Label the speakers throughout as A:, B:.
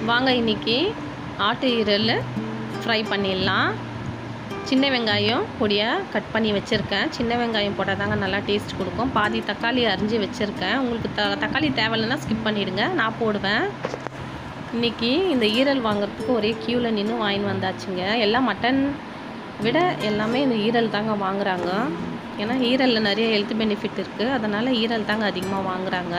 A: வாங்க இன்றைக்கி ஆட்டு ஈரல் ஃப்ரை பண்ணிடலாம். சின்ன வெங்காயம் பொடியாக கட் பண்ணி வச்சுருக்கேன். சின்ன வெங்காயம் போட்டால் தாங்க நல்லா டேஸ்ட் கொடுக்கும். பாதி தக்காளி அரிஞ்சு வச்சுருக்கேன். உங்களுக்கு தக்காளி தேவையில்லைன்னா ஸ்கிப் பண்ணிவிடுங்க, நான் போடுவேன். இன்றைக்கி இந்த ஈரல் வாங்குறதுக்கு ஒரே க்யூவில் நின்று வாங்கின்னு வந்தாச்சுங்க. எல்லாம் மட்டன் விட எல்லாமே இந்த ஈரல் தாங்க வாங்குகிறாங்க. ஏன்னா ஈரலில் நிறைய ஹெல்த் பெனிஃபிட் இருக்குது. அதனால் ஈரல் தாங்க அதிகமாக வாங்குகிறாங்க.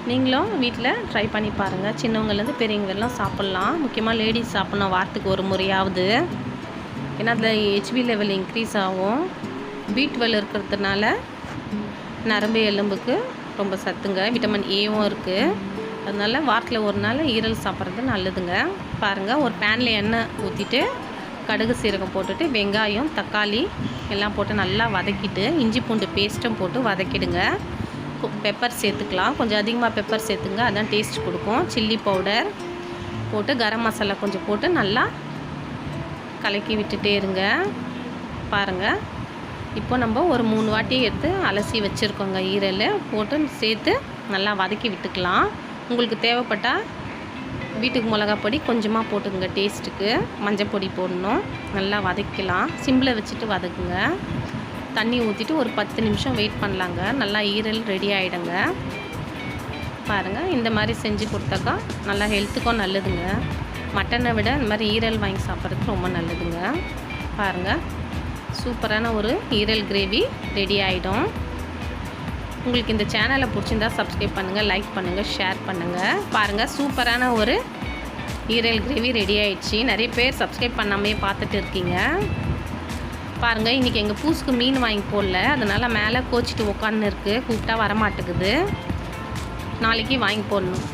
A: நீங்களும் வீட்டில் ட்ரை பண்ணி பாருங்கள். சின்னவங்கலேருந்து பெரியவங்கெல்லாம் சாப்பிட்லாம். முக்கியமாக லேடிஸ் சாப்பிட்ணும் வாரத்துக்கு ஒரு முறையாவது. ஏன்னா அதில் ஹெச்பி லெவல் இன்க்ரீஸ் ஆகும். B12 இருக்கிறதுனால நரம்பு எலும்புக்கு ரொம்ப சத்துங்க. விட்டமின் ஏவும் இருக்குது. அதனால் வாரத்தில் ஒரு நாள் ஈரல் சாப்பிட்றது நல்லதுங்க. பாருங்கள், ஒரு பேனில் எண்ணெய் ஊற்றிட்டு கடுகு சீரகம் போட்டுட்டு வெங்காயம் தக்காளி எல்லாம் போட்டு நல்லா வதக்கிட்டு இஞ்சி பூண்டு பேஸ்ட்டும் போட்டு வதக்கிடுங்க. பெப்பர் சேர்த்துக்கலாம். கொஞ்சம் அதிகமாக பெப்பர் சேர்த்துங்க, அதான் டேஸ்ட் கொடுக்கும். சில்லி பவுடர் போட்டு கரம் மசாலா கொஞ்சம் போட்டு நல்லா கலக்கி விட்டுட்டே இருங்க. பாருங்கள், இப்போ நம்ம ஒரு 3 வாட்டி எடுத்து அலசி வச்சுருக்கோங்க. ஈரல் போட்டு சேர்த்து நல்லா வதக்கி விட்டுக்கலாம். உங்களுக்கு தேவைப்பட்டால் வீட்டுக்கு மிளகா பொடி கொஞ்சமாக போட்டுங்க, டேஸ்ட்டுக்கு. மஞ்சள் பொடி போடணும். நல்லா வதக்கலாம். சிம்மில் வச்சுட்டு வதக்குங்க. தண்ணி ஊற்றிட்டு ஒரு 10 நிமிஷம் வெயிட் பண்ணலாங்க. நல்லா ஈரல் ரெடி ஆகிடுங்க. பாருங்கள், இந்த மாதிரி செஞ்சு கொடுத்தாக்கா நல்லா ஹெல்த்துக்கும் நல்லதுங்க. மட்டனை விட இந்த மாதிரி ஈரல் வாங்கி சாப்பிட்றதுக்கு ரொம்ப நல்லதுங்க. பாருங்கள், சூப்பரான ஒரு ஈரல் கிரேவி ரெடி ஆகிடும். உங்களுக்கு இந்த சேனலை பிடிச்சிருந்தா சப்ஸ்கிரைப் பண்ணுங்கள், லைக் பண்ணுங்கள், ஷேர் பண்ணுங்கள். பாருங்கள், சூப்பரான ஒரு ஈரல் கிரேவி ரெடி ஆகிடுச்சு. நிறைய பேர் சப்ஸ்கிரைப் பண்ணாமே பார்த்துட்டு இருக்கீங்க. பாருங்கள், இன்றைக்கி எங்கள் பூசுக்கு மீன் வாங்கி போடல. அதனால் மேலே கோச்சிட்டு உட்காந்து இருக்குது. கூப்பிட்டா வரமாட்டேங்குது. நாளைக்கு வாங்கி போடணும்.